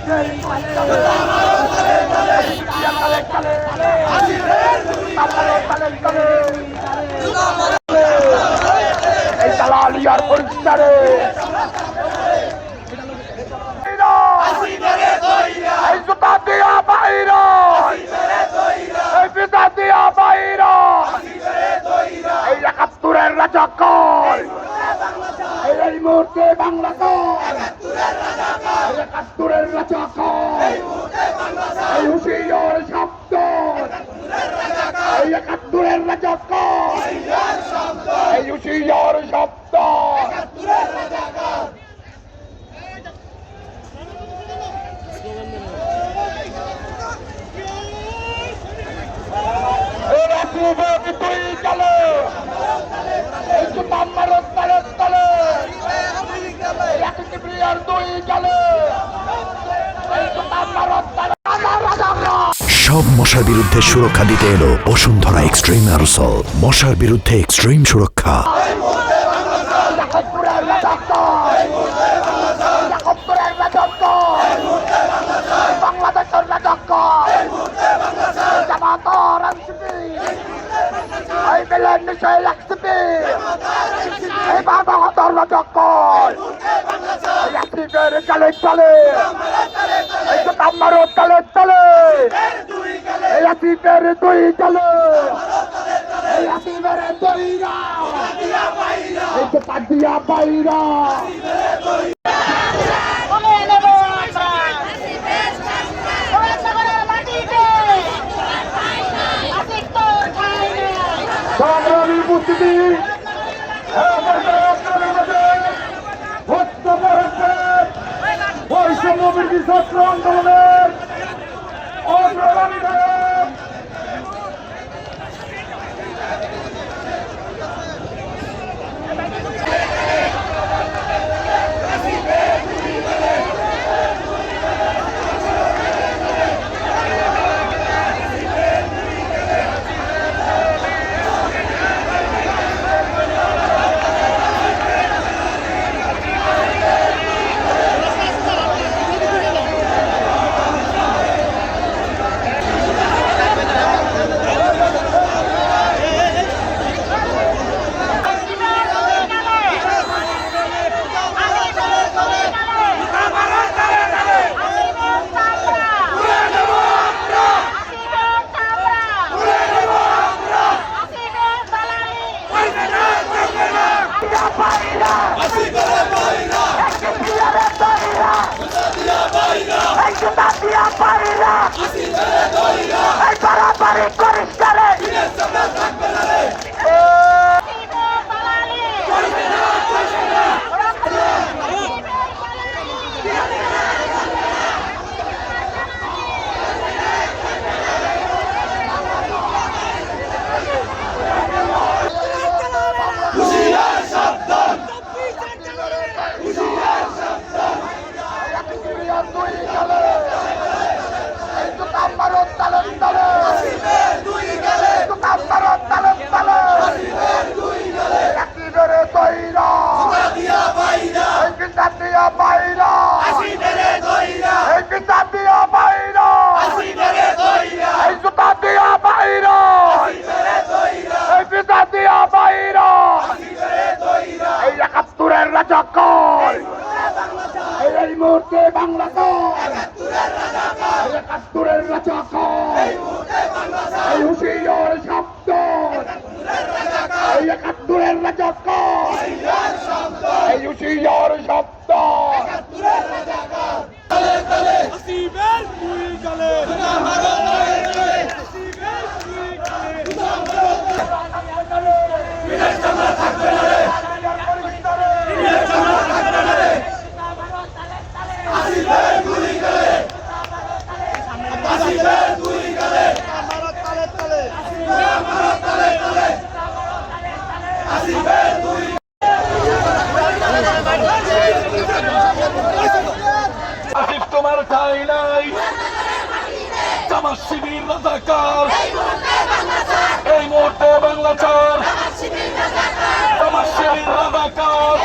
এই দালালিয়ার পরিষ্কারে এই জুতা দিয়া বাইরা এই পিতা দিয়া বাইরা এই ৭১-এর রাজাকার এই মুহূর্তে বাংলাদেশ ৭১-এর রাজাকার এই হুশিয়ার শব্দ এই ৭১-এর রাজাকার এই হুশিয়ার শব্দ তুই চলে এই তো আমার তলে তলে তুই চলে এই তো আমার সব মশার বিরুদ্ধে সুরক্ষা দিতে এলো বসুন্ধরা এক্সট্রিম অ্যারোসল। মশার বিরুদ্ধে এক্সট্রিম সুরক্ষা। বাংলাদেশের এই মিলেন নিশ্চয় লাগছে এই বাবা হতর রাজকল রাত্রিদের চলে চলে এই তো আমার তলে তলে এই রাত্রিদের দুই চলে এই রাত্রিদের দইরা এই তো পাদিয়া বাইরা উপস্থিতি বৈষম্য বিরোধী ছাত্র আন্দোলনের অগ্রগামী এই মুহূর্তে বাংলাদেশ ৭১-এর রাজাকার এই হুশিয়ার শব্দ এই ৭১-এর রাজাকার এই হুশিয়ার শব্দ তোমার ঠাই নাই জামাত শিবির রাজাকার এই মুহূর্তে বাংলা চার জামাত শিবির রাজাকার